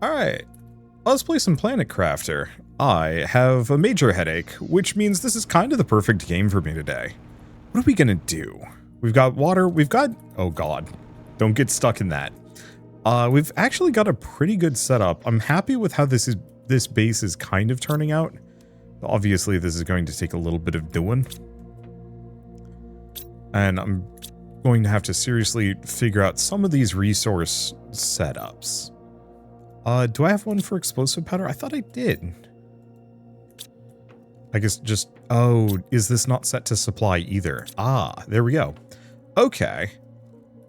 Alright, let's play some Planet Crafter. I have a major headache, which means this is kind of the perfect game for me today. What are we gonna do? We've got water, we've got... oh god, don't get stuck in that. We've actually got a pretty good setup. I'm happy with how this base is kind of turning out. Obviously, this is going to take a little bit of doing. And I'm going to have to seriously figure out some of these resource setups. Do I have one for explosive powder? I thought I did. I guess just... oh, is this not set to supply either? Ah, there we go. Okay.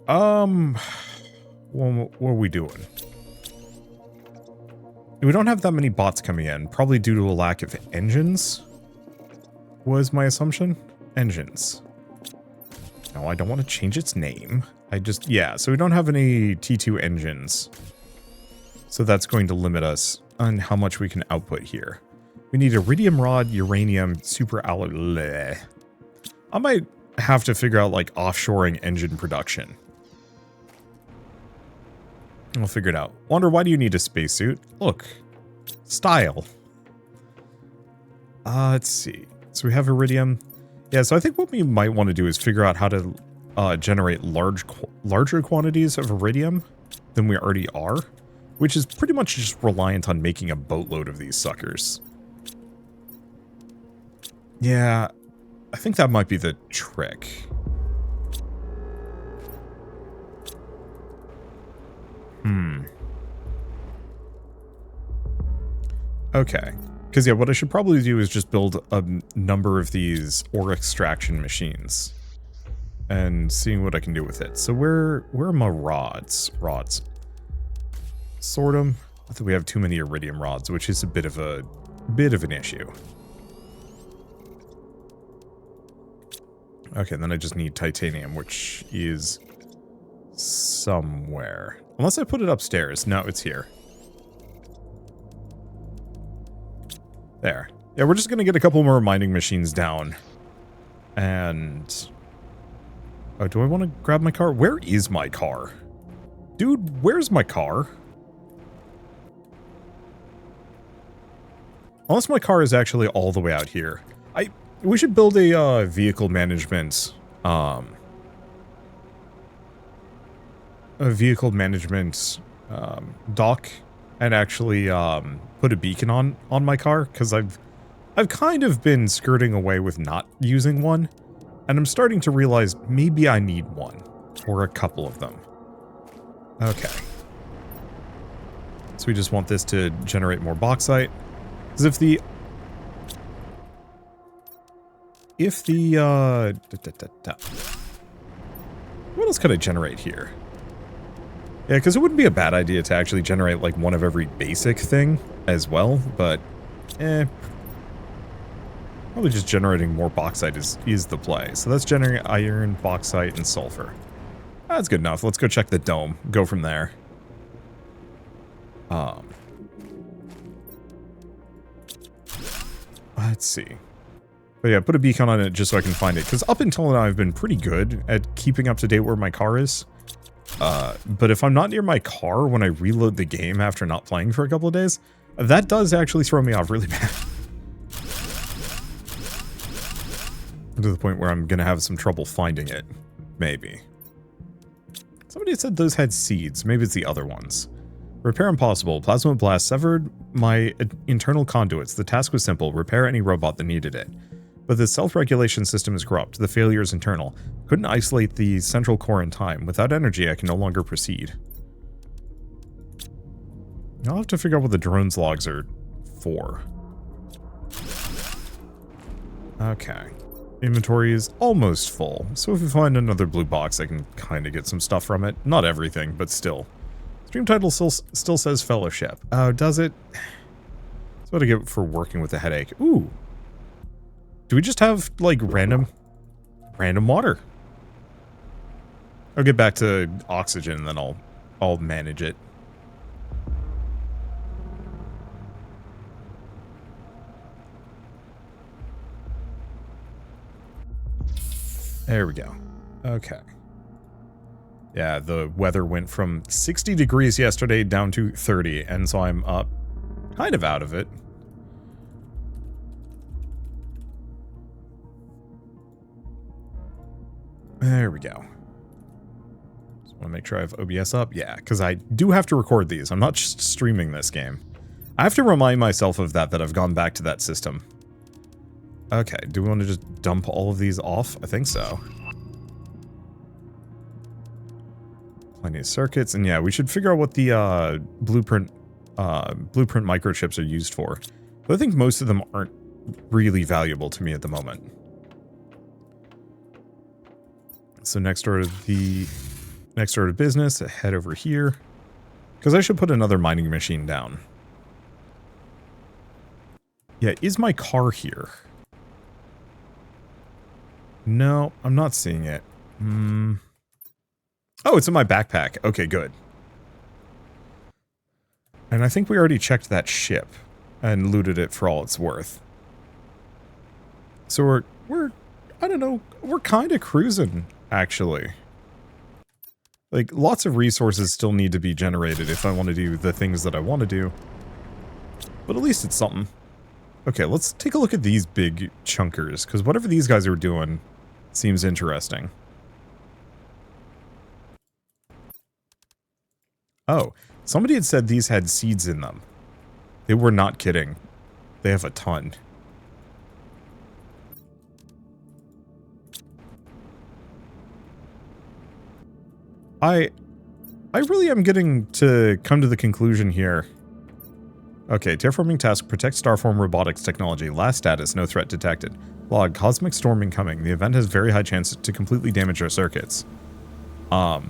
What are we doing? We don't have that many bots coming in, probably due to a lack of engines, was my assumption. Engines. No, I don't want to change its name. Yeah, so we don't have any T2 engines. So that's going to limit us on how much we can output here. We need iridium rod, uranium, super alloy. Bleh. I might have to figure out like offshoring engine production. We'll figure it out. Wonder, why do you need a spacesuit? Look. Style. Let's see. So we have iridium. Yeah, so I think what we might want to do is figure out how to generate larger quantities of iridium than we already are, which is pretty much just reliant on making a boatload of these suckers. Yeah, I think that might be the trick. Okay. Because, yeah, what I should probably do is just build a number of these ore extraction machines. And seeing what I can do with it. So where are my rods? Sort them. I think we have too many iridium rods, which is a bit of an issue. Okay, then I just need titanium, which is somewhere. Unless I put it upstairs. No, it's here. There. Yeah, we're just gonna get a couple more mining machines down. And... oh, do I want to grab my car? Where is my car? Dude, where's my car? Unless my car is actually all the way out here. We should build a vehicle management... dock and actually put a beacon on my car, because I've kind of been skirting away with not using one, and I'm starting to realize maybe I need one, or a couple of them. Okay. So we just want this to generate more bauxite, because if the what else could I generate here? Yeah, because it wouldn't be a bad idea to actually generate, like, one of every basic thing as well, but, probably just generating more bauxite is the play. So that's generating iron, bauxite, and sulfur. That's good enough. Let's go check the dome. Go from there. Let's see. But yeah, put a beacon on it just so I can find it, because up until now I've been pretty good at keeping up to date where my car is. But if I'm not near my car when I reload the game after not playing for a couple of days, that does actually throw me off really bad. To the point where I'm gonna have some trouble finding it. Maybe. Somebody said those had seeds. Maybe it's the other ones. Repair impossible. Plasma blast severed my internal conduits. The task was simple. Repair any robot that needed it. But the self-regulation system is corrupt. The failure is internal. Couldn't isolate the central core in time. Without energy, I can no longer proceed. I'll have to figure out what the drone's logs are for. Okay. Inventory is almost full. So if we find another blue box, I can kind of get some stuff from it. Not everything, but still. Stream title still says Fellowship. Oh, does it? That's what I get for working with a headache. Ooh. Do we just have, like, random water? I'll get back to oxygen, and then I'll manage it. There we go. Okay. Yeah, the weather went from 60 degrees yesterday down to 30, and so I'm up kind of out of it. There we go. Just want to make sure I have OBS up. Yeah, because I do have to record these. I'm not just streaming this game. I have to remind myself of that I've gone back to that system. Okay, do we want to just dump all of these off? I think so. Plenty of circuits, and yeah, we should figure out what the blueprint microchips are used for. But I think most of them aren't really valuable to me at the moment. So next order of business, head over here. Because I should put another mining machine down. Yeah, is my car here? No, I'm not seeing it. Oh, it's in my backpack. Okay, good. And I think we already checked that ship and looted it for all it's worth. So we're I don't know, we're kind of cruising, actually. Like, lots of resources still need to be generated if I want to do the things that I want to do. But at least it's something. Okay, let's take a look at these big chunkers, because whatever these guys are doing seems interesting. Oh, somebody had said these had seeds in them. They were not kidding. They have a ton. I really am getting to come to the conclusion here. Okay, terraforming task, protect Starform robotics technology. Last status, no threat detected. Log, cosmic storm incoming. The event has very high chance to completely damage our circuits. I'm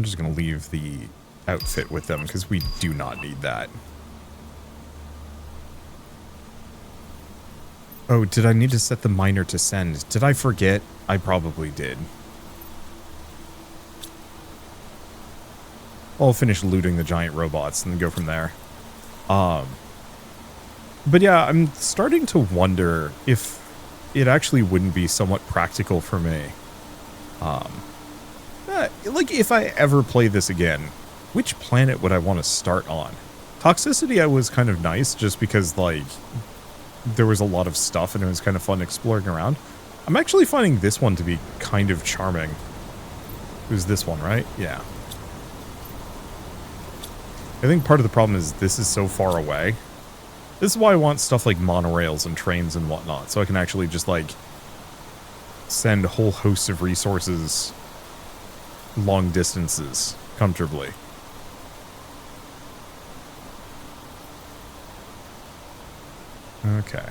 just gonna leave the outfit with them, because we do not need that. Oh, did I need to set the miner to send? Did I forget? I probably did. I'll finish looting the giant robots and go from there. But yeah, I'm starting to wonder if it actually wouldn't be somewhat practical for me. Like, if I ever play this again, which planet would I want to start on? Toxicity I was kind of nice, just because, like, there was a lot of stuff and it was kind of fun exploring around. I'm actually finding this one to be kind of charming. It was this one, right? Yeah. I think part of the problem is this is so far away. This is why I want stuff like monorails and trains and whatnot, so I can actually just, like, send whole hosts of resources long distances comfortably. Okay.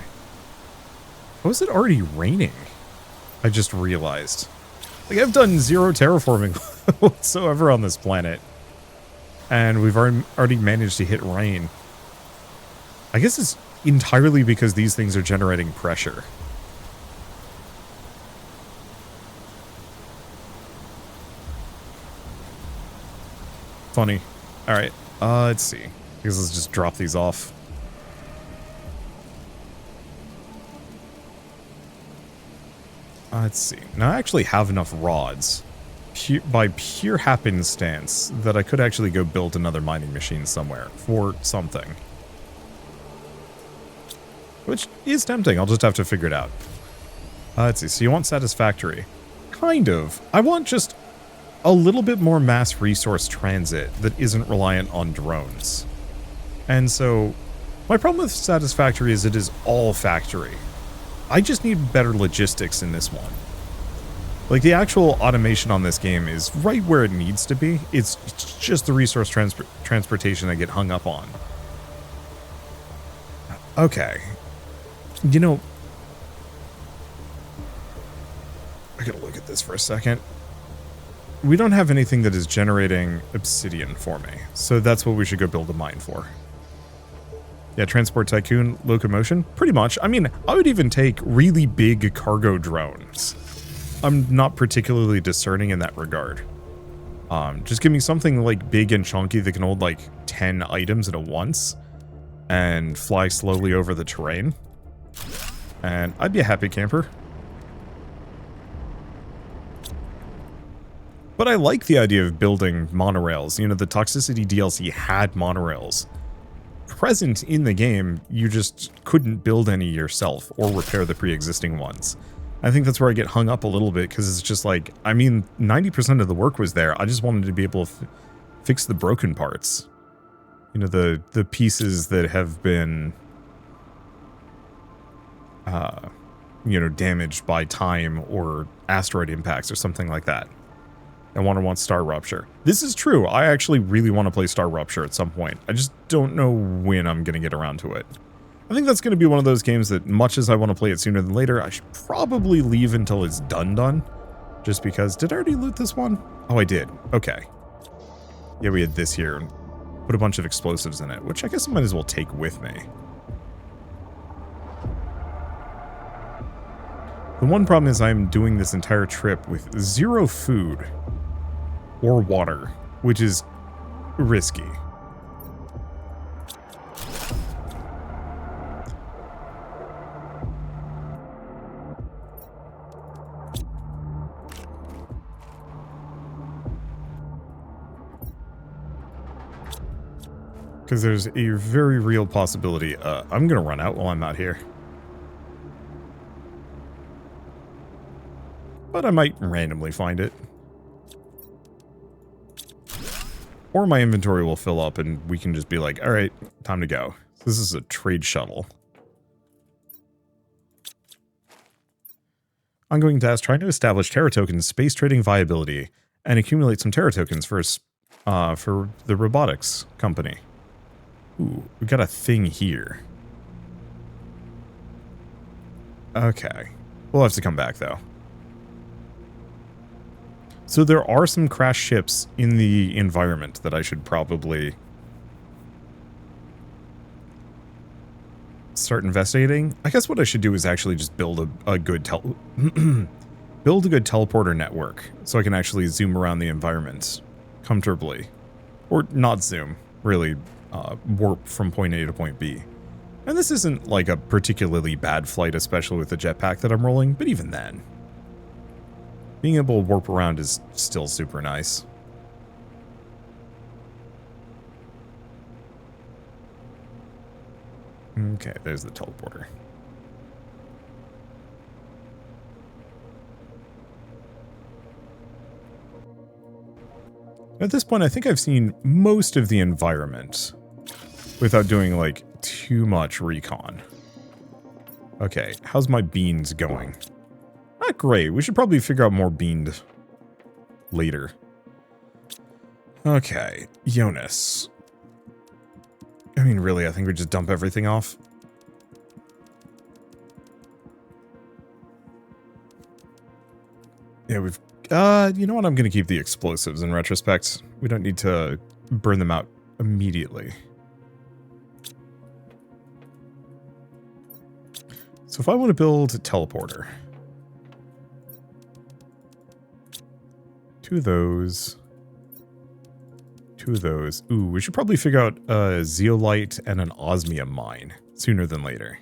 How is it already raining? I just realized. Like, I've done zero terraforming whatsoever on this planet. And we've already managed to hit rain. I guess it's entirely because these things are generating pressure. Funny. Alright, let's see. I guess let's just drop these off. Let's see. Now I actually have enough rods, by pure happenstance, that I could actually go build another mining machine somewhere for something. Which is tempting, I'll just have to figure it out. Let's see, so you want satisfactory? Kind of. I want just a little bit more mass resource transit that isn't reliant on drones. And so, my problem with satisfactory is it is all factory. I just need better logistics in this one. Like, the actual automation on this game is right where it needs to be. It's just the resource transportation I get hung up on. Okay. You know, I gotta look at this for a second. We don't have anything that is generating obsidian for me, so that's what we should go build a mine for. Yeah, transport tycoon, locomotion, pretty much. I mean, I would even take really big cargo drones. I'm not particularly discerning in that regard. Just give me something like big and chunky that can hold like 10 items at once and fly slowly over the terrain. And I'd be a happy camper. But I like the idea of building monorails. You know, the Toxicity DLC had monorails present in the game. You just couldn't build any yourself or repair the pre-existing ones. I think that's where I get hung up a little bit, because it's just like, I mean, 90% of the work was there. I just wanted to be able to fix the broken parts. You know, the pieces that have been, you know, damaged by time or asteroid impacts or something like that. I want Star Rupture. This is true. I actually really want to play Star Rupture at some point. I just don't know when I'm going to get around to it. I think that's going to be one of those games that, much as I want to play it sooner than later, I should probably leave until it's done. Just because... Did I already loot this one? Oh, I did. Okay. Yeah, we had this here. Put a bunch of explosives in it, which I guess I might as well take with me. The one problem is I'm doing this entire trip with 0 food or water, which is risky. Because there's a very real possibility I'm going to run out while I'm out here. But I might randomly find it. Or my inventory will fill up and we can just be like, alright, time to go. This is a trade shuttle. Ongoing task, trying to establish Terra tokens space trading viability and accumulate some Terra tokens for the robotics company. Ooh, we got a thing here. Okay. We'll have to come back though. So there are some crashed ships in the environment that I should probably start investigating. I guess what I should do is actually just build a good build a good teleporter network so I can actually zoom around the environment comfortably. Or not zoom, really warp from point A to point B. And this isn't like a particularly bad flight, especially with the jetpack that I'm rolling, but even then. Being able to warp around is still super nice. Okay, there's the teleporter. At this point, I think I've seen most of the environment without doing, like, too much recon. Okay, how's my beans going? Not great. We should probably figure out more beaned later. Okay, Jonas. I mean, really, I think we just dump everything off. Yeah, we've... you know what? I'm going to keep the explosives in retrospect. We don't need to burn them out immediately. So if I want to build a teleporter... Two of those. Ooh, we should probably figure out a zeolite and an osmium mine sooner than later.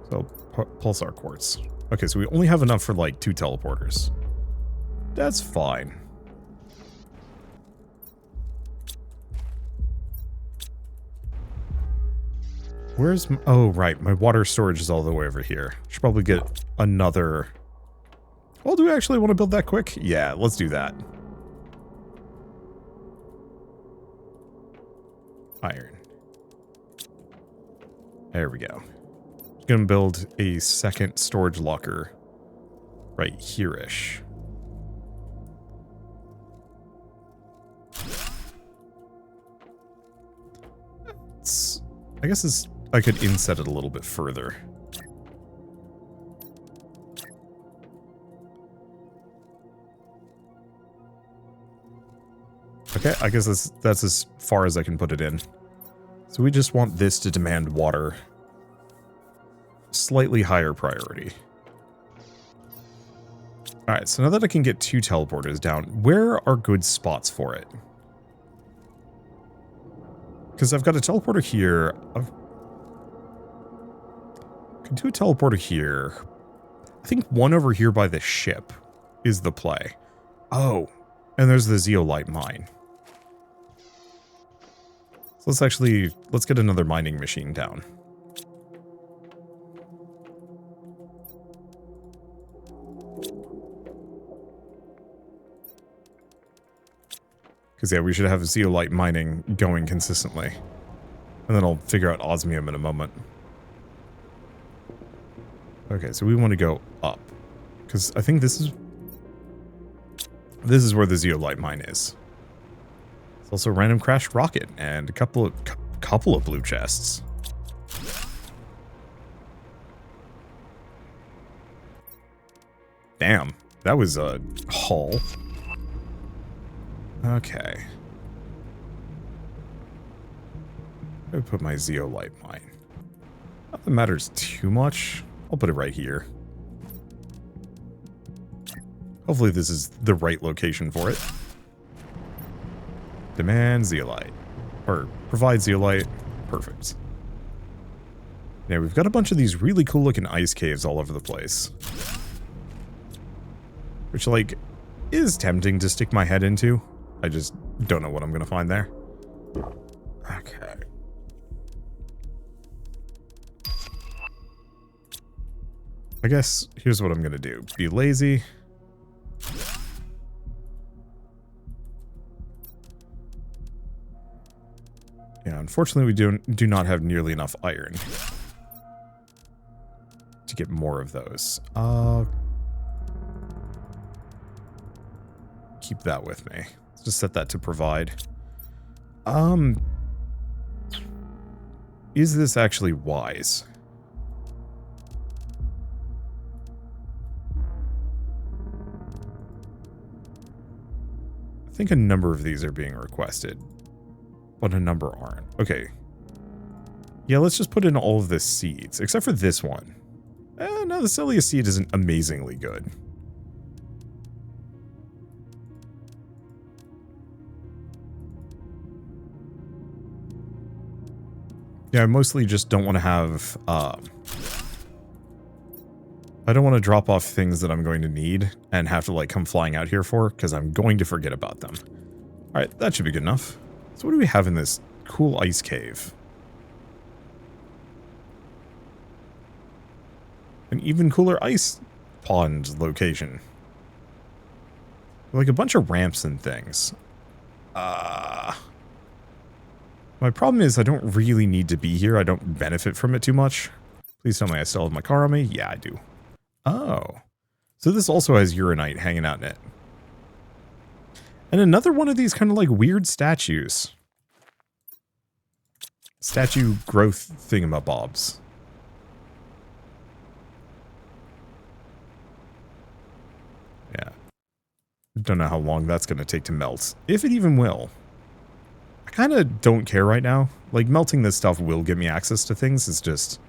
So, pulsar quartz. Okay, so we only have enough for like 2 teleporters. That's fine. Where's my, oh, right. My water storage is all the way over here. Should probably get another... Well, do we actually want to build that quick? Yeah, let's do that. Iron. There we go. Gonna build a second storage locker right here-ish. I guess I could inset it a little bit further. Okay, I guess that's as far as I can put it in. So we just want this to demand water. Slightly higher priority. Alright, so now that I can get 2 teleporters down, where are good spots for it? Because I've got a teleporter here. I can do a teleporter here. I think one over here by the ship is the play. Oh, and there's the zeolite mine. So let's get another mining machine down. Because, yeah, we should have zeolite mining going consistently. And then I'll figure out osmium in a moment. Okay, so we want to go up. Because I think this is where the zeolite mine is. It's also a random crashed rocket and a couple of blue chests. Damn, that was a haul. Okay. I'm gonna put my zeolite mine. Not that matters too much. I'll put it right here. Hopefully this is the right location for it. Demand zeolite. Or provide zeolite. Perfect. Yeah, we've got a bunch of these really cool looking ice caves all over the place. Which, like, is tempting to stick my head into. I just don't know what I'm going to find there. Okay. I guess here's what I'm going to do. Be lazy. Yeah, unfortunately we do not have nearly enough iron to get more of those. Keep that with me. Let's just set that to provide. Is this actually wise? I think a number of these are being requested, but a number aren't. Okay. Yeah, let's just put in all of the seeds, except for this one. No, the Celia seed isn't amazingly good. Yeah, I mostly just don't want to have, I don't want to drop off things that I'm going to need and have to, like, come flying out here for, because I'm going to forget about them. Alright, that should be good enough. So what do we have in this cool ice cave? An even cooler ice pond location. Like a bunch of ramps and things. My problem is I don't really need to be here. I don't benefit from it too much. Please tell me I still have my car on me. Yeah, I do. Oh. So this also has uranite hanging out in it. And another one of these kind of like weird statues. Statue growth thingamabobs. Yeah. Don't know how long that's going to take to melt. If it even will. I kind of don't care right now. Like, melting this stuff will give me access to things. It's just...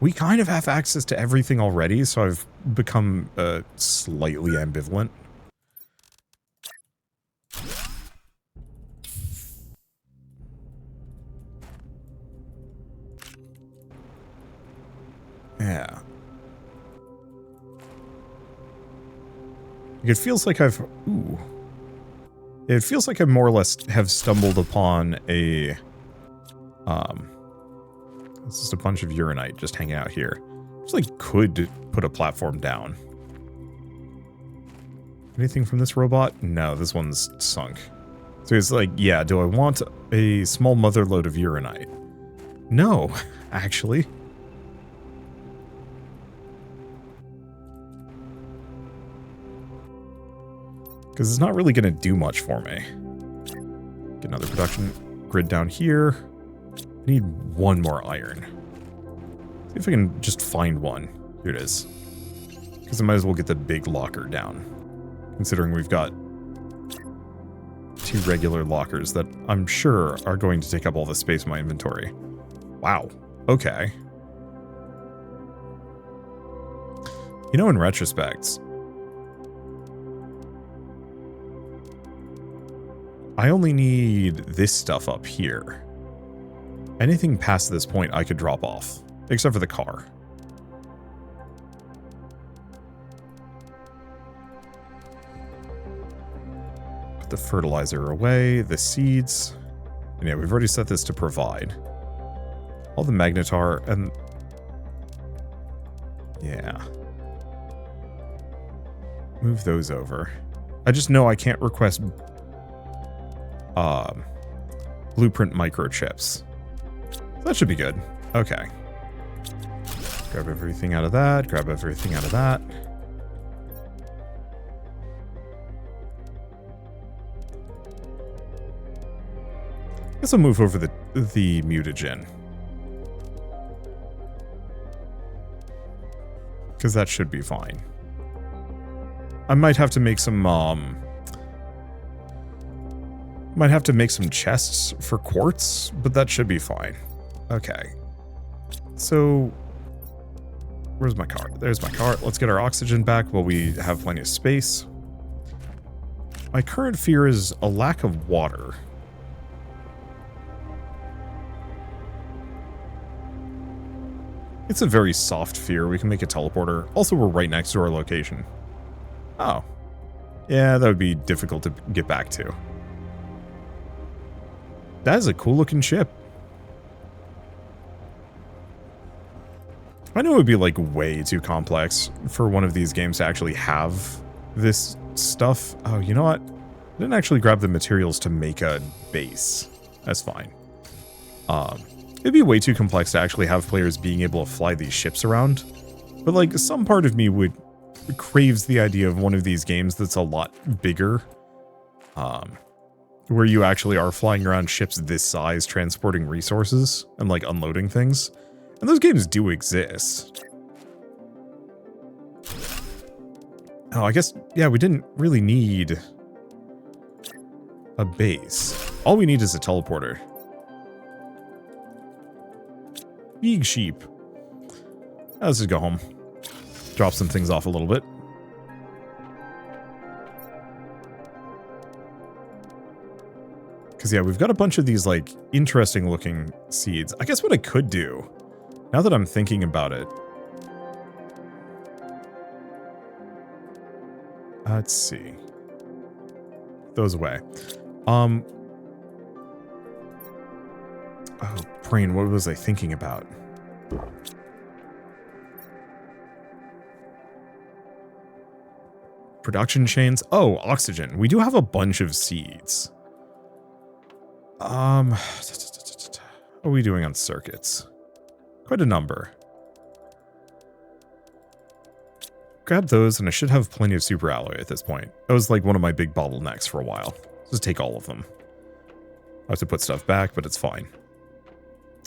we kind of have access to everything already, so I've become slightly ambivalent. Yeah. It feels like I've... ooh. It feels like I more or less have stumbled upon a... it's just a bunch of uranite just hanging out here. Just like could put a platform down. Anything from this robot? No, this one's sunk. So it's like, yeah, do I want a small motherload of uranite? No, actually. Because it's not really going to do much for me. Get another production grid down here. I need one more iron. See if I can just find one. Here it is. Because I might as well get the big locker down. Considering we've got 2 regular lockers that I'm sure are going to take up all the space in my inventory. Wow. Okay. You know, in retrospect, I only need this stuff up here. Anything past this point I could drop off. Except for the car. the fertilizer away, the seeds. And yeah, we've already set this to provide. All the magnetar and... yeah. Move those over. I just know I can't request blueprint microchips. That should be good. Okay. Grab everything out of that. Grab everything out of that. Guess I'll move over the mutagen. Because that should be fine. I might have to make some, might have to make some chests for quartz, but that should be fine. Okay. So, where's my cart? There's my cart. Let's get our oxygen back while we have plenty of space. My current fear is a lack of water. It's a very soft fear. We can make a teleporter. Also, we're right next to our location. Oh. Yeah, that would be difficult to get back to. That is a cool looking ship. I know it would be like way too complex for one of these games to actually have this stuff. Oh, you know what? I didn't actually grab the materials to make a base. That's fine. It'd be way too complex to actually have players being able to fly these ships around. But like some part of me craves the idea of one of these games that's a lot bigger. Where you actually are flying around ships this size, transporting resources and like unloading things. And those games do exist. Oh, I guess, yeah, we didn't really need a base. All we need is a teleporter. Big sheep. Let's just go home. Drop some things off a little bit. Because, yeah, we've got a bunch of these, like, interesting looking seeds. I guess what I could do, now that I'm thinking about it. Let's see. Those away. Oh, brain, what was I thinking about? Production chains. Oh, oxygen. We do have a bunch of seeds. What are we doing on circuits? Quite a number. Grab those, and I should have plenty of super alloy at this point. That was like one of my big bottlenecks for a while. Just take all of them. I have to put stuff back, but it's fine.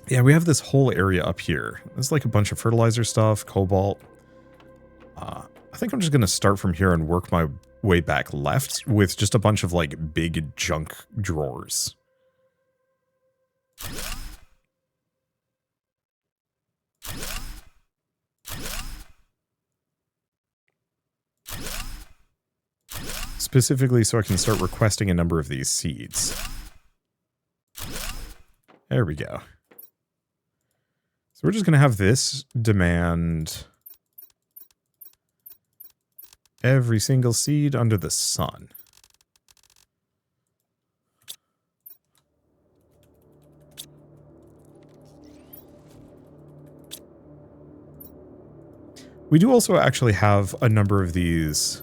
Yeah, we have this whole area up here. There's like a bunch of fertilizer stuff, cobalt. I think I'm just going to start from here and work my way back left with just a bunch of like big junk drawers. Specifically so I can start requesting a number of these seeds. There we go. So we're just going to have this demand every single seed under the sun. We do also actually have a number of these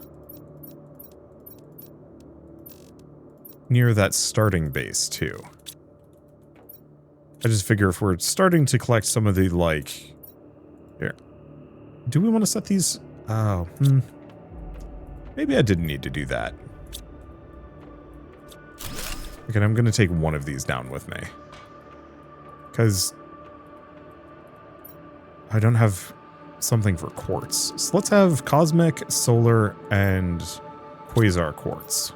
near that starting base, too. I just figure if we're starting to collect some of the, like... Here. Do we want to set these... Oh, maybe I didn't need to do that. Okay, I'm going to take one of these down with me. Because... I don't have something for quartz. So let's have cosmic, solar, and quasar quartz.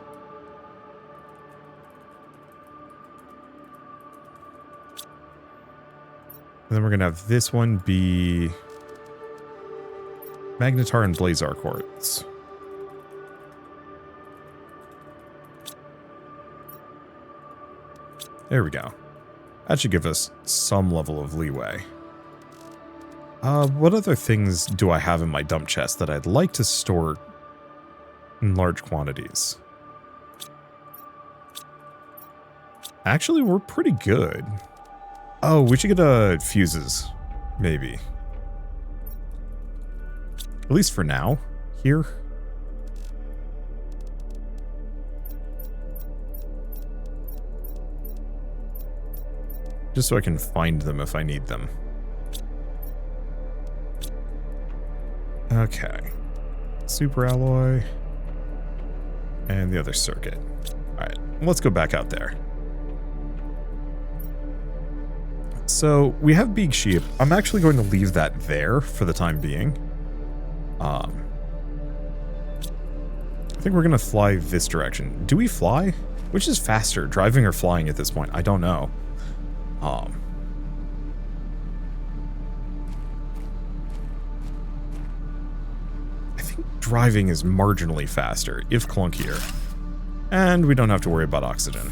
And then we're going to have this one be magnetar and blazar quartz. There we go. That should give us some level of leeway. What other things do I have in my dump chest that I'd like to store in large quantities? Actually, we're pretty good. Oh, we should get fuses. Maybe. At least for now. Here. Just so I can find them if I need them. Okay. Super alloy. And the other circuit. Alright, let's go back out there. So, we have Big Sheep. I'm actually going to leave that there for the time being. I think we're going to fly this direction. Do we fly? Which is faster, driving or flying at this point? I don't know. I think driving is marginally faster, if clunkier. And we don't have to worry about oxygen.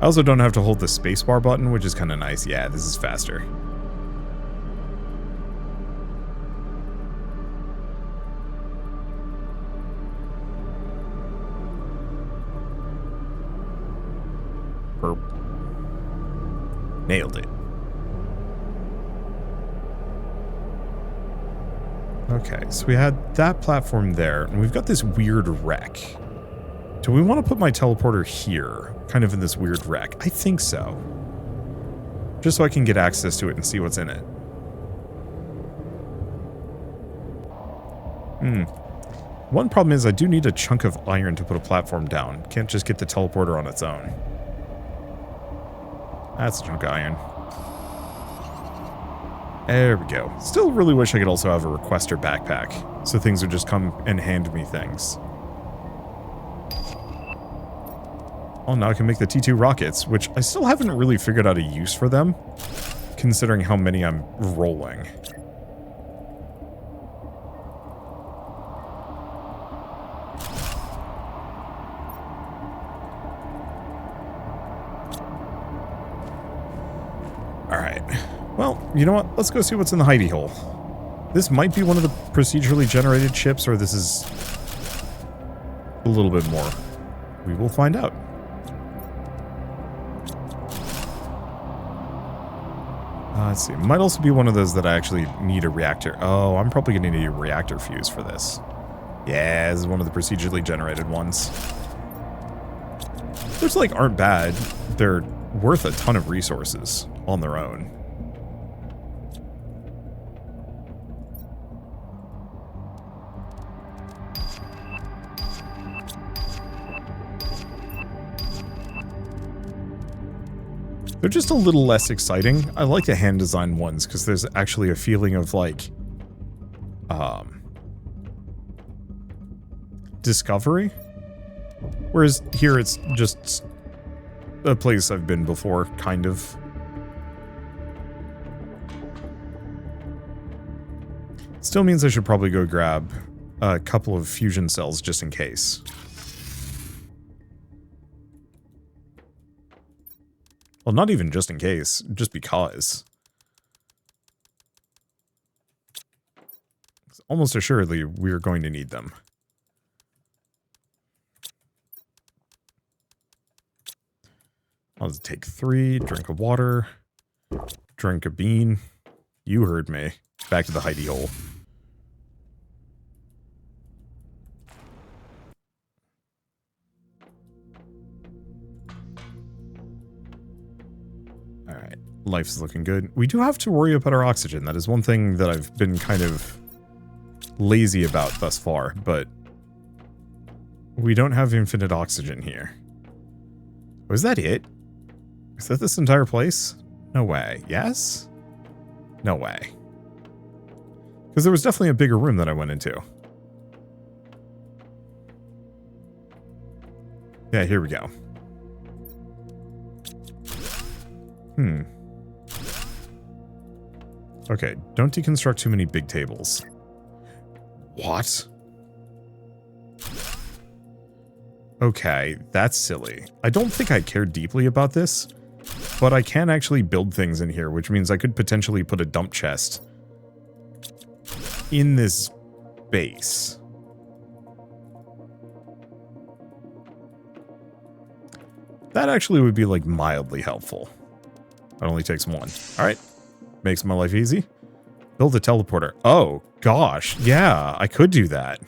I also don't have to hold the spacebar button, which is kind of nice. Yeah, this is faster. Burp. Nailed it. Okay, so we had that platform there, and we've got this weird wreck. Do we want to put my teleporter here, kind of in this weird wreck? I think so. Just so I can get access to it and see what's in it. One problem is I do need a chunk of iron to put a platform down. Can't just get the teleporter on its own. That's a chunk of iron. There we go. Still really wish I could also have a requester backpack, so things would just come and hand me things. Oh, now I can make the T2 rockets, which I still haven't really figured out a use for them, considering how many I'm rolling. Alright. Well, you know what? Let's go see what's in the hidey hole. This might be one of the procedurally generated ships, or this is a little bit more. We will find out. Let's see. Might also be one of those that I actually need a reactor. Oh, I'm probably going to need a reactor fuse for this. Yeah, this is one of the procedurally generated ones. Which, like, aren't bad. They're worth a ton of resources on their own. They're just a little less exciting. I like the hand-designed ones because there's actually a feeling of, like, discovery. Whereas here it's just a place I've been before, kind of. Still means I should probably go grab a couple of fusion cells just in case. Well, not even just in case, just because. Almost assuredly, we're going to need them. I'll just take 3, drink of water, drink a bean. You heard me. Back to the hidey hole. Alright, life's looking good. We do have to worry about our oxygen. That is one thing that I've been kind of lazy about thus far, but we don't have infinite oxygen here. Was that it? Is that this entire place? No way. Yes? No way. Because there was definitely a bigger room that I went into. Yeah, here we go. Okay, don't deconstruct too many big tables. What? Okay, that's silly. I don't think I care deeply about this, but I can actually build things in here, which means I could potentially put a dump chest in this base. That actually would be, like, mildly helpful. It only takes one. Alright. Makes my life easy. Build a teleporter. Oh, gosh. Yeah, I could do that.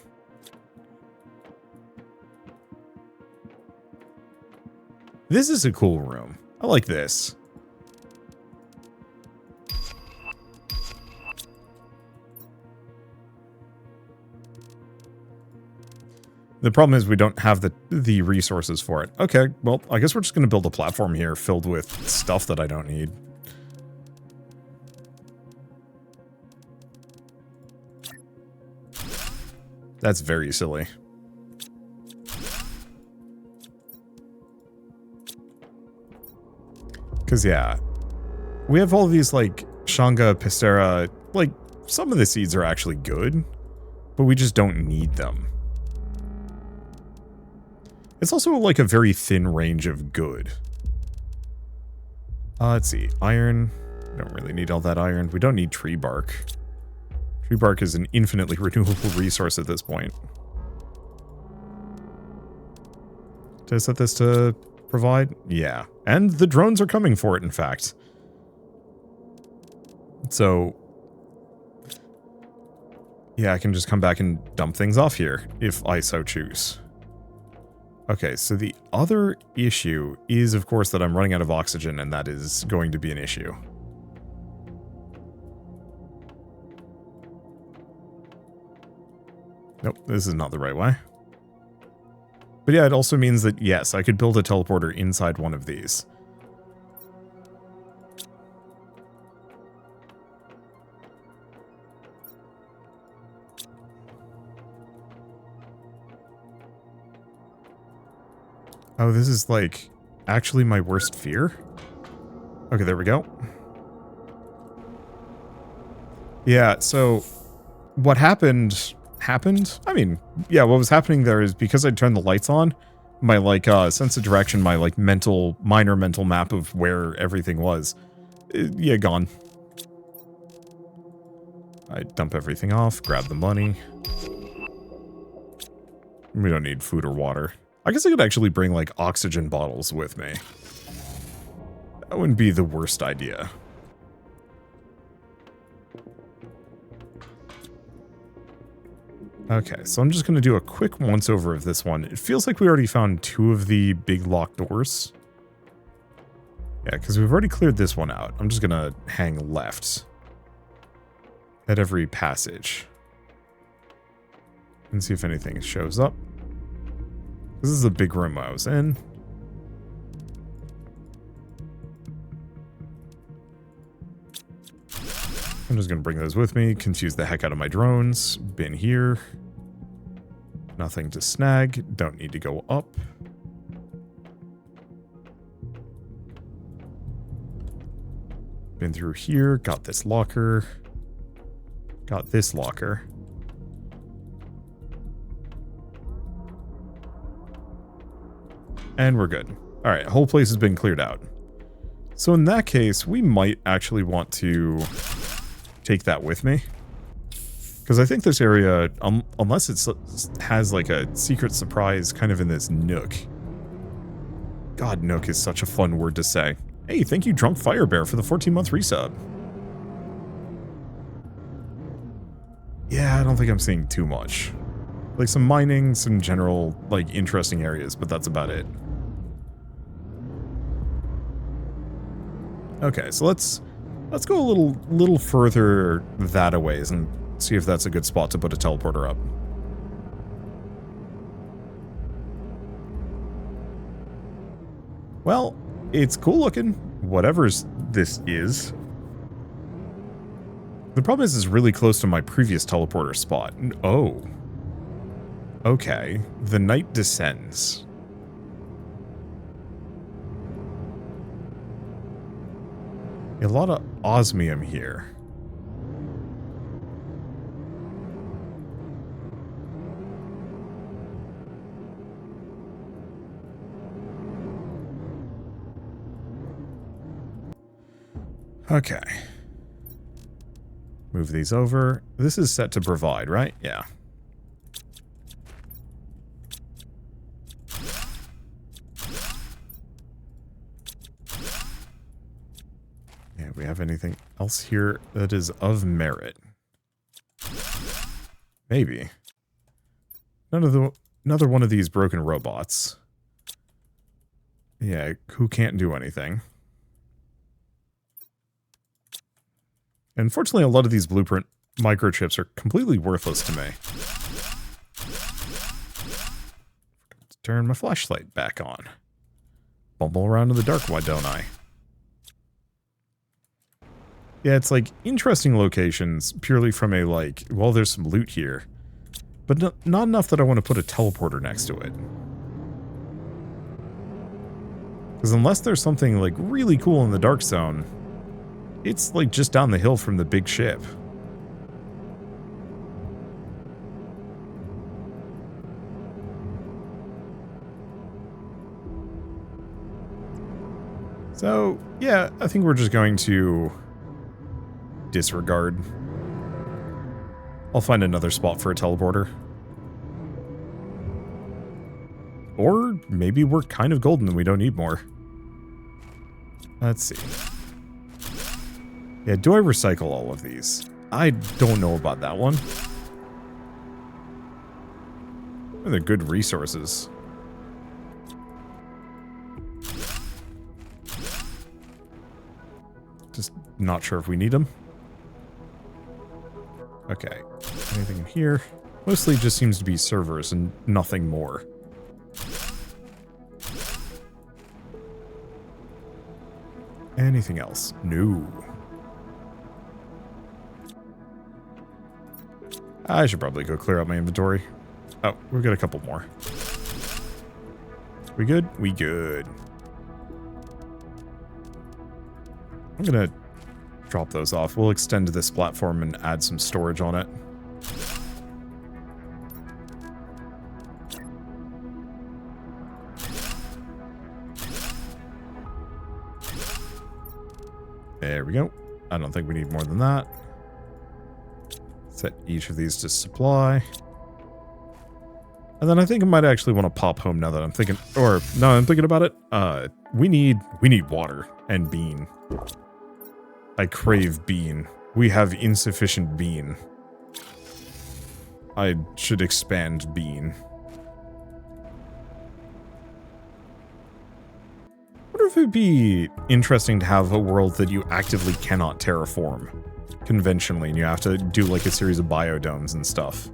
This is a cool room. I like this. The problem is we don't have the resources for it. Okay, well, I guess we're just going to build a platform here filled with stuff that I don't need. That's very silly. Because, yeah, we have all these, like, Shanga, Pistera, like, some of the seeds are actually good, but we just don't need them. It's also, like, a very thin range of good. Let's see. Iron. We don't really need all that iron. We don't need tree bark. Tree bark is an infinitely renewable resource at this point. Did I set this to provide? Yeah. And the drones are coming for it, in fact. So, yeah, I can just come back and dump things off here, if I so choose. Okay, so the other issue is, of course, that I'm running out of oxygen, and that is going to be an issue. Nope, this is not the right way. But yeah, it also means that, yes, I could build a teleporter inside one of these. Oh, this is, like, actually my worst fear? Okay, there we go. Yeah, so what happened? I mean, yeah, what was happening there is because I turned the lights on, my, like, sense of direction, my, like, minor mental map of where everything was, yeah, gone. I dump everything off, grab the money. We don't need food or water. I guess I could actually bring, like, oxygen bottles with me. That wouldn't be the worst idea. Okay, so I'm just going to do a quick once-over of this one. It feels like we already found 2 of the big locked doors. Yeah, because we've already cleared this one out. I'm just going to hang left at every passage and see if anything shows up. This is the big room I was in. I'm just going to bring those with me, confuse the heck out of my drones. Bin here. Nothing to snag. Don't need to go up. Been through here. Got this locker. Got this locker. And we're good. Alright, whole place has been cleared out. So in that case, we might actually want to take that with me. Because I think this area, unless it has like a secret surprise kind of in this nook. God, nook is such a fun word to say. Hey, thank you Drunk Firebear for the 14-month resub. Yeah, I don't think I'm seeing too much. Like some mining, some general, like, interesting areas, but that's about it. Okay, so let's go a little further that a ways and see if that's a good spot to put a teleporter up. Well, it's cool looking, whatever this is. The problem is it's really close to my previous teleporter spot. Oh. Okay, the night descends. A lot of osmium here. Okay. Move these over. This is set to provide, right? Yeah. Do we have anything else here that is of merit? Maybe. Another one of these broken robots. Yeah, who can't do anything. Unfortunately, a lot of these blueprint microchips are completely worthless to me. Turn my flashlight back on. Bumble around in the dark, why don't I? Yeah, it's like interesting locations purely from a like, well, there's some loot here. But not enough that I want to put a teleporter next to it. Because unless there's something like really cool in the dark zone, it's like just down the hill from the big ship. So, yeah, I think we're just going to disregard. I'll find another spot for a teleporter. Or maybe we're kind of golden and we don't need more. Let's see. Yeah, do I recycle all of these? I don't know about that one. They're good resources. Just not sure if we need them. Okay. Anything in here? Mostly just seems to be servers and nothing more. Anything else? No. I should probably go clear out my inventory. Oh, we've got a couple more. We good? We good. I'm gonna drop those off. We'll extend this platform and add some storage on it. There we go. I don't think we need more than that. Set each of these to supply. And then I think I might actually want to pop home now that I'm thinking, or no, I'm thinking about it. We need water and bean. I crave bean. We have insufficient bean. I should expand bean. I wonder if it'd be interesting to have a world that you actively cannot terraform conventionally, and you have to do like a series of biodomes and stuff.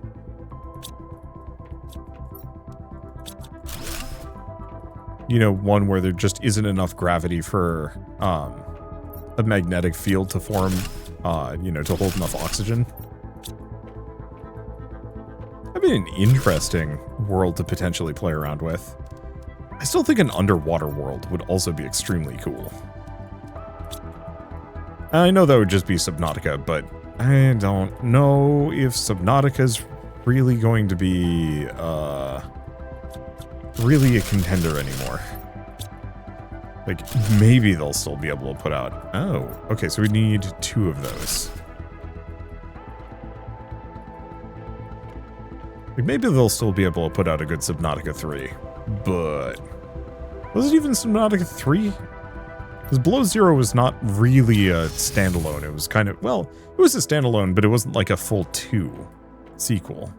You know, one where there just isn't enough gravity for a magnetic field to form, you know, to hold enough oxygen. That'd be an interesting world to potentially play around with. I still think an underwater world would also be extremely cool. I know that would just be Subnautica, but I don't know if Subnautica's really going to be, really a contender anymore. Like, maybe they'll still be able to put out... Oh, okay, so we need 2 of those. Like, maybe they'll still be able to put out a good Subnautica 3, but... Was it even Subnautica 3? Because Below Zero was not really a standalone. It was kind of... Well, it was a standalone, but it wasn't like a full 2 sequel.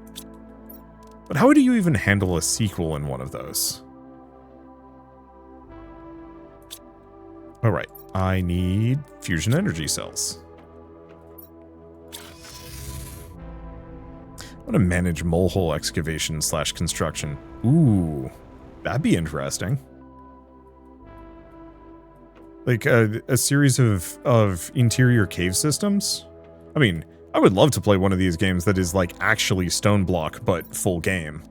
But how do you even handle a sequel in one of those? Alright, I need fusion energy cells. I want to manage molehole excavation / construction. Ooh, that'd be interesting. Like a series of interior cave systems. I mean, I would love to play one of these games that is like actually stone block, but full game.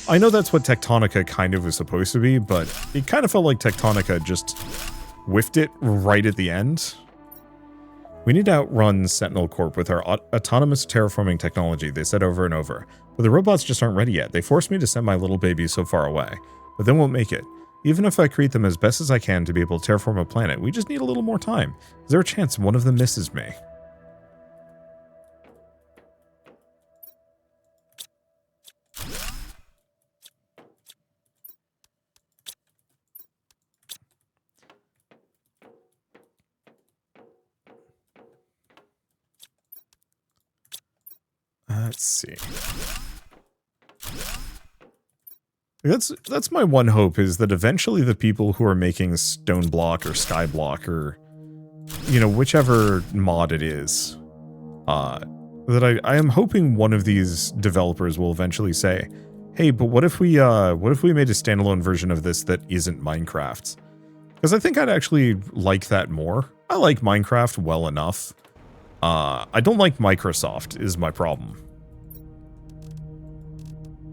I know that's what Tectonica kind of was supposed to be, but it kind of felt like Tectonica just whiffed it right at the end. We need to outrun Sentinel Corp with our autonomous terraforming technology, they said over and over. But the robots just aren't ready yet. They forced me to send my little babies so far away, but they won't make it. Even if I create them as best as I can to be able to terraform a planet, we just need a little more time. Is there a chance one of them misses me? Let's see. That's my one hope, is that eventually the people who are making stone block or sky block or, you know, whichever mod it is, that I am hoping one of these developers will eventually say, hey, but what if we made a standalone version of this that isn't Minecraft? Because I think I'd actually like that more. I like Minecraft well enough. I don't like Microsoft is my problem.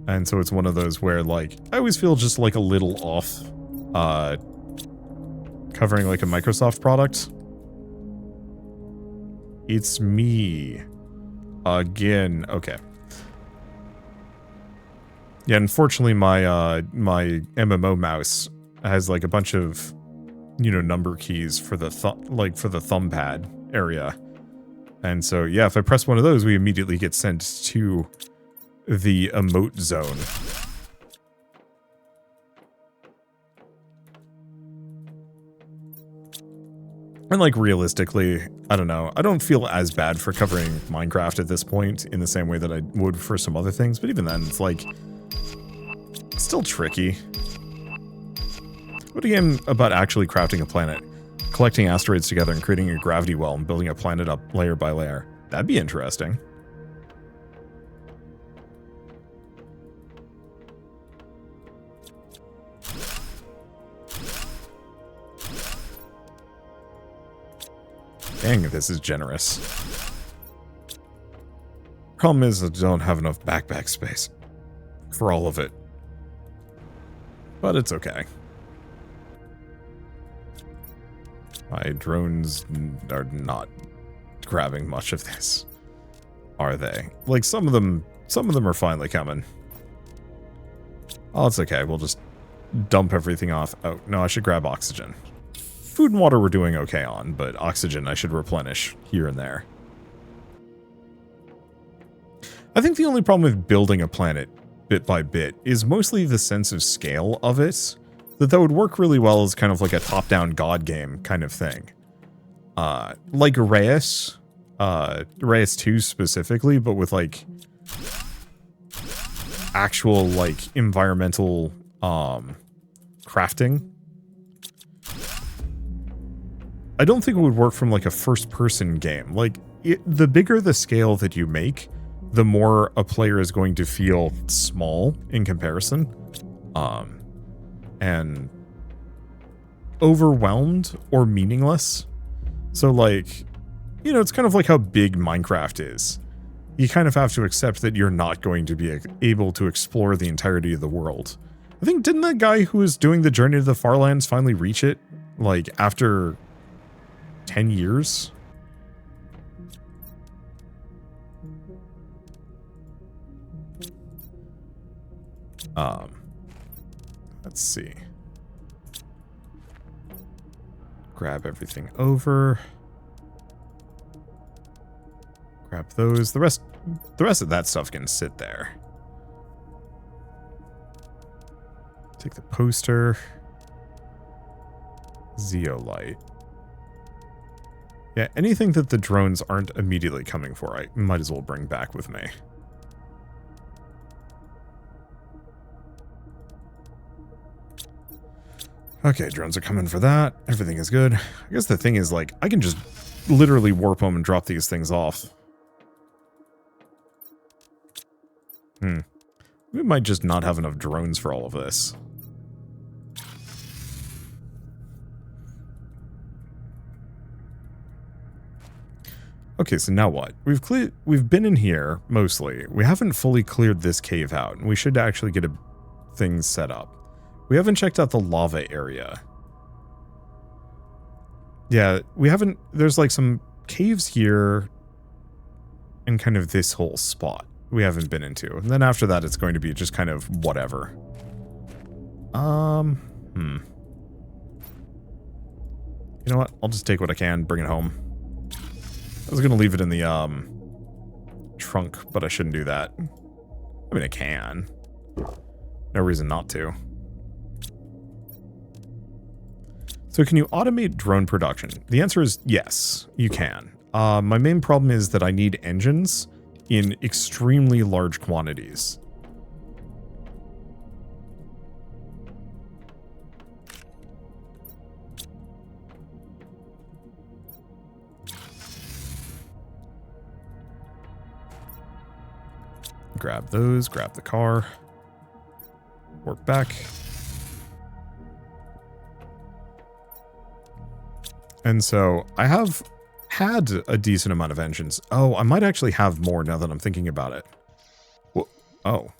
And so it's one of those where, like, I always feel just, like, a little off, covering, like, a Microsoft product. It's me. Again. Okay. Yeah, unfortunately, my, my MMO mouse has, like, a bunch of, you know, number keys for the, for the thumb pad area. And so, yeah, if I press one of those, we immediately get sent to the emote zone. And, like, realistically, I don't know. I don't feel as bad for covering Minecraft at this point in the same way that I would for some other things. But even then, it's, like, still tricky. What a game about actually crafting a planet, collecting asteroids together and creating a gravity well and building a planet up layer by layer. That'd be interesting. Dang, this is generous. Problem is I don't have enough backpack space for all of it. But it's okay. My drones are not grabbing much of this, are they? Like, some of them are finally coming. Oh, it's okay. We'll just dump everything off. Oh, no, I should grab oxygen. Food and water we're doing okay on, but oxygen I should replenish here and there. I think the only problem with building a planet bit by bit is mostly the sense of scale of it. That would work really well as kind of like a top-down god game kind of thing. Like Reyes 2 specifically, but with like actual like environmental crafting. I don't think it would work from like a first-person game. Like, the bigger the scale that you make, the more a player is going to feel small in comparison. And overwhelmed or meaningless. So, like, you know, it's kind of like how big Minecraft is. You kind of have to accept that you're not going to be able to explore the entirety of the world. I think, didn't that guy who was doing the Journey to the Farlands finally reach it? Like, after 10 years? Let's see. Grab everything over. Grab those. The rest of that stuff can sit there. Take the poster. Zeolite. Yeah, anything that the drones aren't immediately coming for, I might as well bring back with me. Okay, drones are coming for that. Everything is good. I guess the thing is, like, I can just literally warp them and drop these things off. We might just not have enough drones for all of this. Okay, so now what? We've been in here, mostly. We haven't fully cleared this cave out, and we should actually get things set up. We haven't checked out the lava area. Yeah, we haven't... There's like some caves here and kind of this whole spot we haven't been into. And then after that, it's going to be just kind of whatever. You know what? I'll just take what I can, bring it home. I was going to leave it in the trunk, but I shouldn't do that. I mean, I can. No reason not to. So can you automate drone production? The answer is yes, you can. My main problem is that I need engines, in extremely large quantities. Grab those, grab the car. Warp back. And so I have had a decent amount of engines. Oh, I might actually have more now that I'm thinking about it. Whoa. Oh.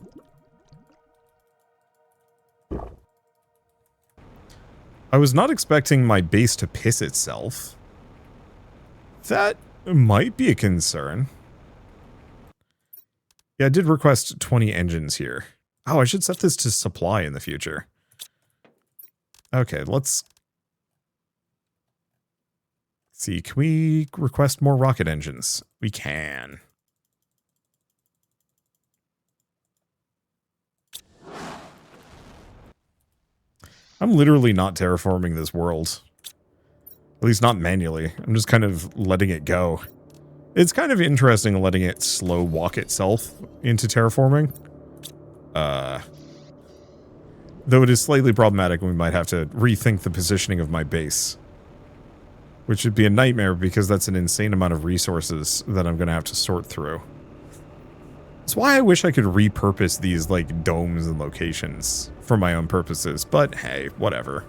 I was not expecting my base to piss itself. That might be a concern. Yeah, I did request 20 engines here. Oh, I should set this to supply in the future. Okay, let's see. Can we request more rocket engines? We can. I'm literally not terraforming this world. At least not manually. I'm just kind of letting it go. It's kind of interesting letting it slow walk itself into terraforming. Though it is slightly problematic and we might have to rethink the positioning of my base. Which would be a nightmare because that's an insane amount of resources that I'm going to have to sort through. That's why I wish I could repurpose these, like, domes and locations for my own purposes. But, hey, whatever.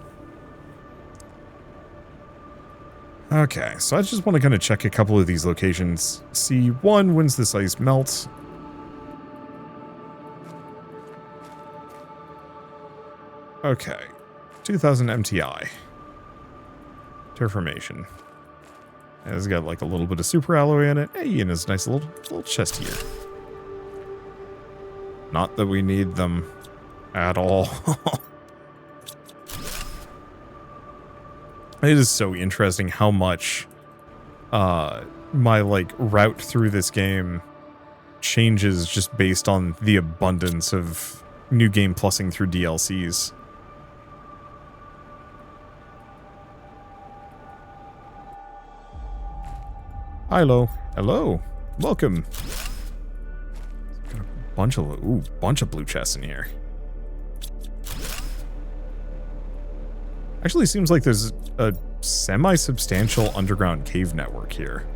Okay, so I just want to kind of check a couple of these locations. See, one, when's this ice melt? Okay. 2000 MTI. Terraformation. It's got like a little bit of super alloy in it. Hey, and it's a nice little chest here. Not that we need them at all. It is so interesting how much my like route through this game changes just based on the abundance of new game plussing through DLCs. Hello. Hello. Welcome. Got a bunch of blue chests in here. Actually seems like there's a semi-substantial underground cave network here.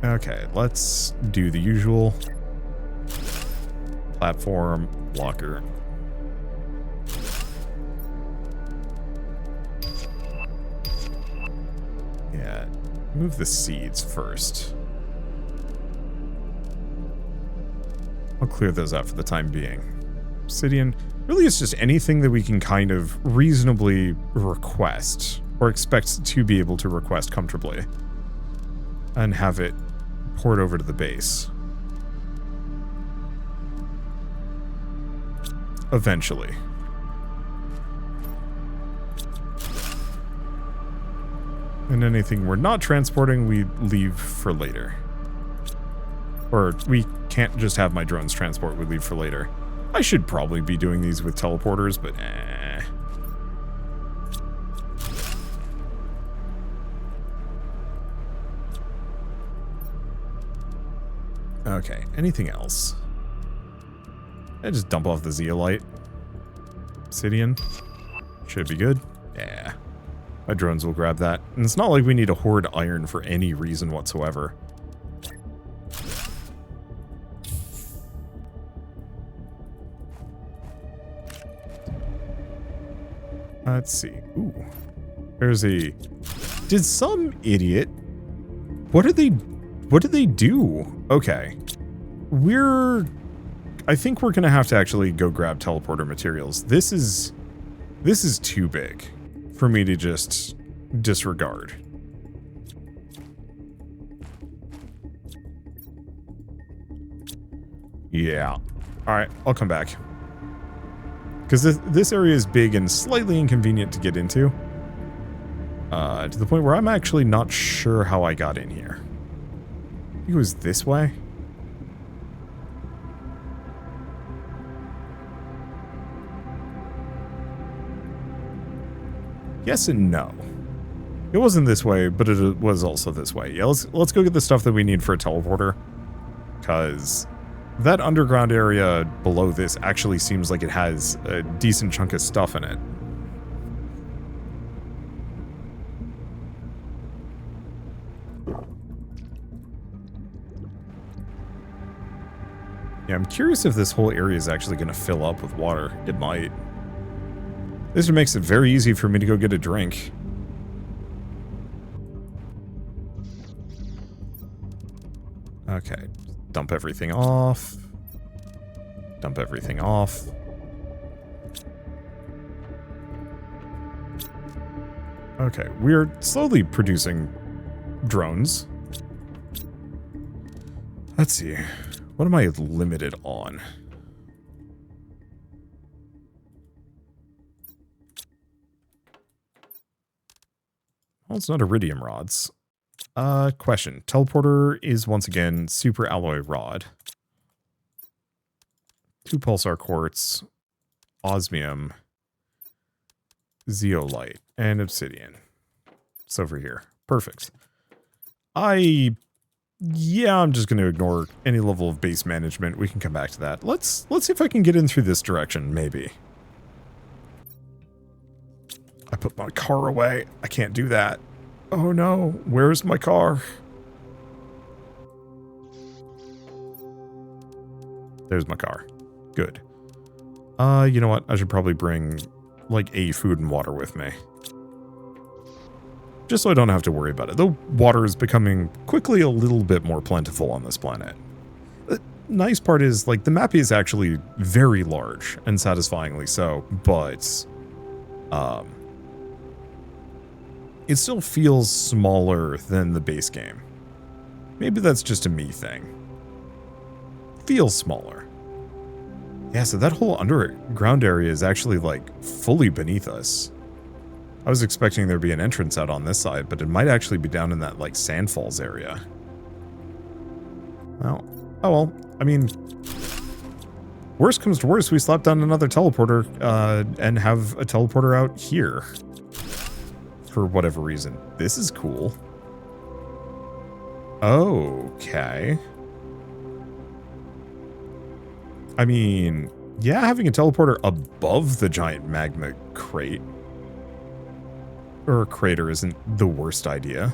Okay, let's do the usual. Platform, locker. Yeah, move the seeds first. I'll clear those out for the time being. Obsidian. Really, it's just anything that we can kind of reasonably request, or expect to be able to request comfortably, and have it poured over to the base. Eventually. And anything we're not transporting, we leave for later. Or we can't just have my drones transport, we leave for later. I should probably be doing these with teleporters, but eh. Okay, anything else? I just dump off the zeolite. Obsidian. Should be good. Yeah. My drones will grab that. And it's not like we need to hoard iron for any reason whatsoever. Let's see. Ooh. There's a... Did some idiot... What did they do? Okay. I think we're gonna have to actually go grab teleporter materials. This is too big for me to just disregard. Yeah. Alright, I'll come back. Because this area is big and slightly inconvenient to get into. To the point where I'm actually not sure how I got in here. I think it was this way. Yes and no. It wasn't this way, but it was also this way. Yeah, let's go get the stuff that we need for a teleporter. Because that underground area below this actually seems like it has a decent chunk of stuff in it. Yeah, I'm curious if this whole area is actually going to fill up with water. It might. This makes it very easy for me to go get a drink. Okay, dump everything off. Dump everything off. Okay, we're slowly producing drones. Let's see. What am I limited on? Well, it's not iridium rods. Question. Teleporter is once again super alloy rod. 2 pulsar quartz, osmium, zeolite, and obsidian. It's over here. Perfect. Yeah, I'm just going to ignore any level of base management. We can come back to that. Let's see if I can get in through this direction, maybe. I put my car away. I can't do that. Oh no, where's my car? There's my car. Good. You know what? I should probably bring, like, a food and water with me. Just so I don't have to worry about it. Though water is becoming quickly a little bit more plentiful on this planet. The nice part is, like, the map is actually very large, and satisfyingly so, but, it still feels smaller than the base game. Maybe that's just a me thing. Feels smaller. Yeah, so that whole underground area is actually, like, fully beneath us. I was expecting there'd be an entrance out on this side, but it might actually be down in that, like, Sandfalls area. Well, oh well, I mean, worst comes to worst, we slap down another teleporter, and have a teleporter out here. For whatever reason. This is cool. Okay. I mean, yeah, having a teleporter above the giant magma crate or crater isn't the worst idea.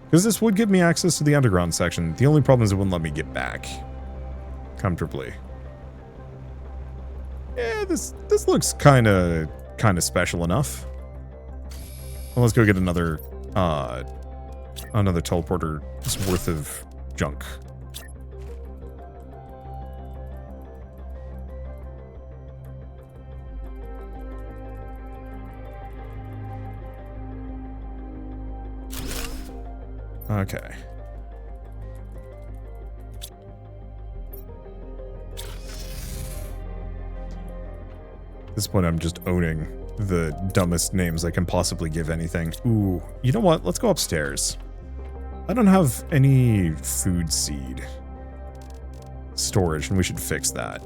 Because this would give me access to the underground section. The only problem is it wouldn't let me get back comfortably. Yeah, this looks kind of special enough. Well, let's go get another teleporter worth of junk. Okay. At this point, I'm just owning the dumbest names I can possibly give anything. Ooh, you know what? Let's go upstairs. I don't have any food seed storage, and we should fix that.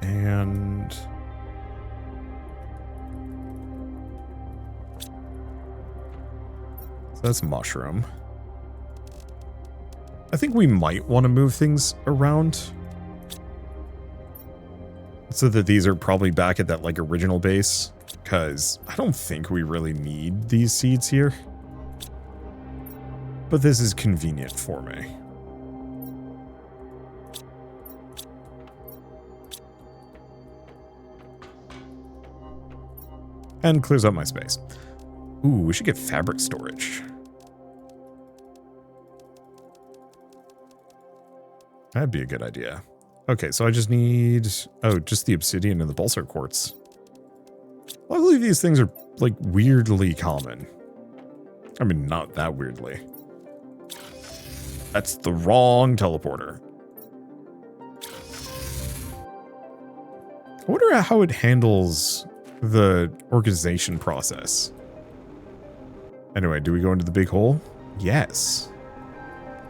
And so that's mushroom. I think we might want to move things around so that these are probably back at that, like, original base, because I don't think we really need these seeds here. But this is convenient for me. And clears up my space. Ooh, we should get fabric storage. That'd be a good idea. Okay, so I just need... oh, just the obsidian and the pulsar quartz. Luckily, these things are, like, weirdly common. I mean, not that weirdly. That's the wrong teleporter. I wonder how it handles the organization process. Anyway, do we go into the big hole? Yes.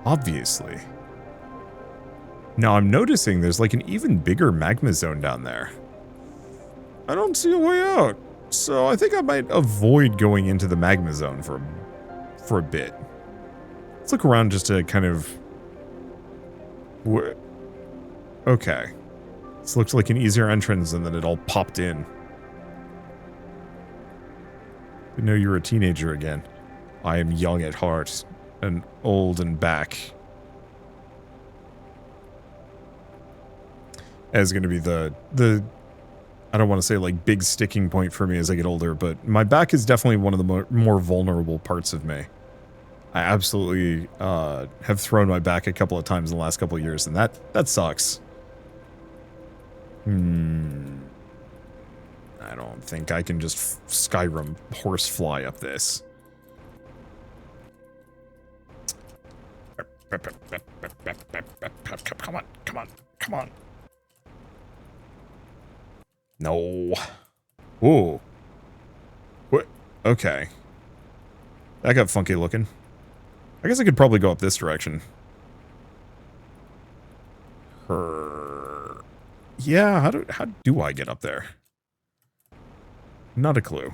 Obviously. Now I'm noticing there's like an even bigger magma zone down there. I don't see a way out, so I think I might avoid going into the magma zone for a bit. Let's look around just to kind of... Okay. This looks like an easier entrance and then it all popped in. Didn't know you were a teenager again. I am young at heart and old and back. As going to be the I don't want to say like big sticking point for me as I get older, but my back is definitely one of the more vulnerable parts of me. I absolutely have thrown my back a couple of times in the last couple of years, and that sucks. I don't think I can just Skyrim horsefly up this. Come on, come on, come on. No. Whoa. What? Okay. That got funky looking. I guess I could probably go up this direction. Yeah, how do I get up there? Not a clue.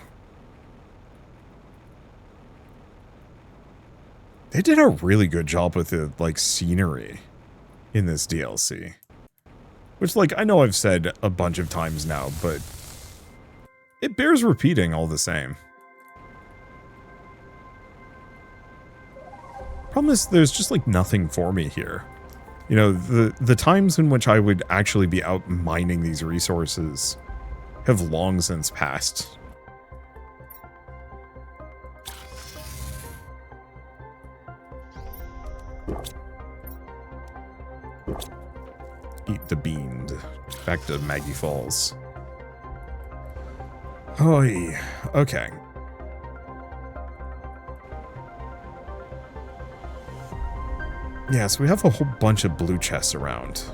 They did a really good job with the, like, scenery in this DLC. Which, like, I know I've said a bunch of times now, but it bears repeating all the same. Problem is, there's just, like, nothing for me here. You know, the times in which I would actually be out mining these resources have long since passed. Eat the bean. Back to Maggie Falls. Oi. Okay. Yeah, so we have a whole bunch of blue chests around.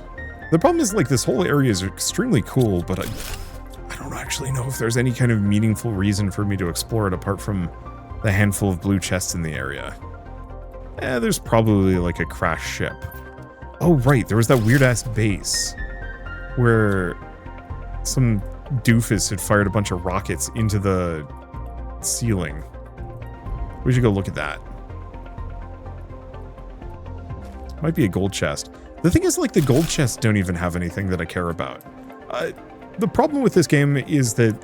The problem is, like, this whole area is extremely cool, but I don't actually know if there's any kind of meaningful reason for me to explore it apart from the handful of blue chests in the area. There's probably, like, a crashed ship. Oh, right, there was that weird-ass base where some doofus had fired a bunch of rockets into the ceiling. We should go look at that. Might be a gold chest. The thing is, like, the gold chests don't even have anything that I care about. The problem with this game is that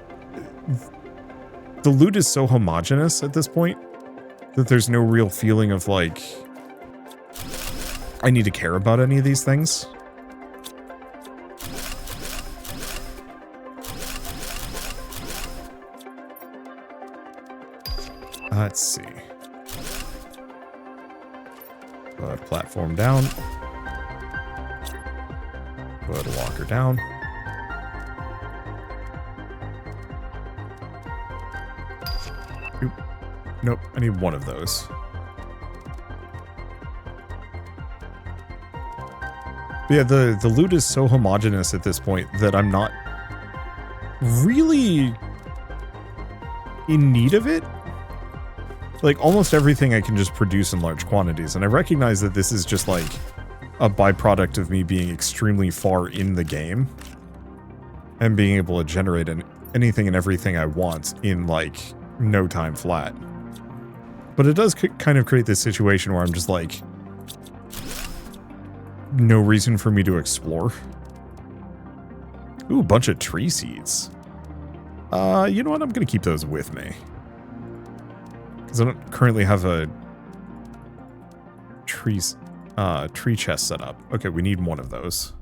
the loot is so homogenous at this point that there's no real feeling of, like, I need to care about any of these things. Let's see. Platform down. Put a walker down. Oop. Nope, I need one of those. Yeah, the loot is so homogenous at this point that I'm not really in need of it. Like, almost everything I can just produce in large quantities, and I recognize that this is just, like, a byproduct of me being extremely far in the game and being able to generate anything and everything I want in, like, no time flat. But it does kind of create this situation where I'm just, like, no reason for me to explore. Ooh, a bunch of tree seeds. You know what? I'm gonna keep those with me. Because I don't currently have a tree chest set up. Okay, we need one of those.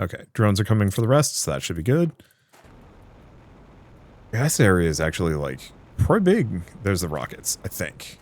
Okay, drones are coming for the rest, so that should be good. Yeah, this area is actually, like, pretty big. There's the rockets, I think.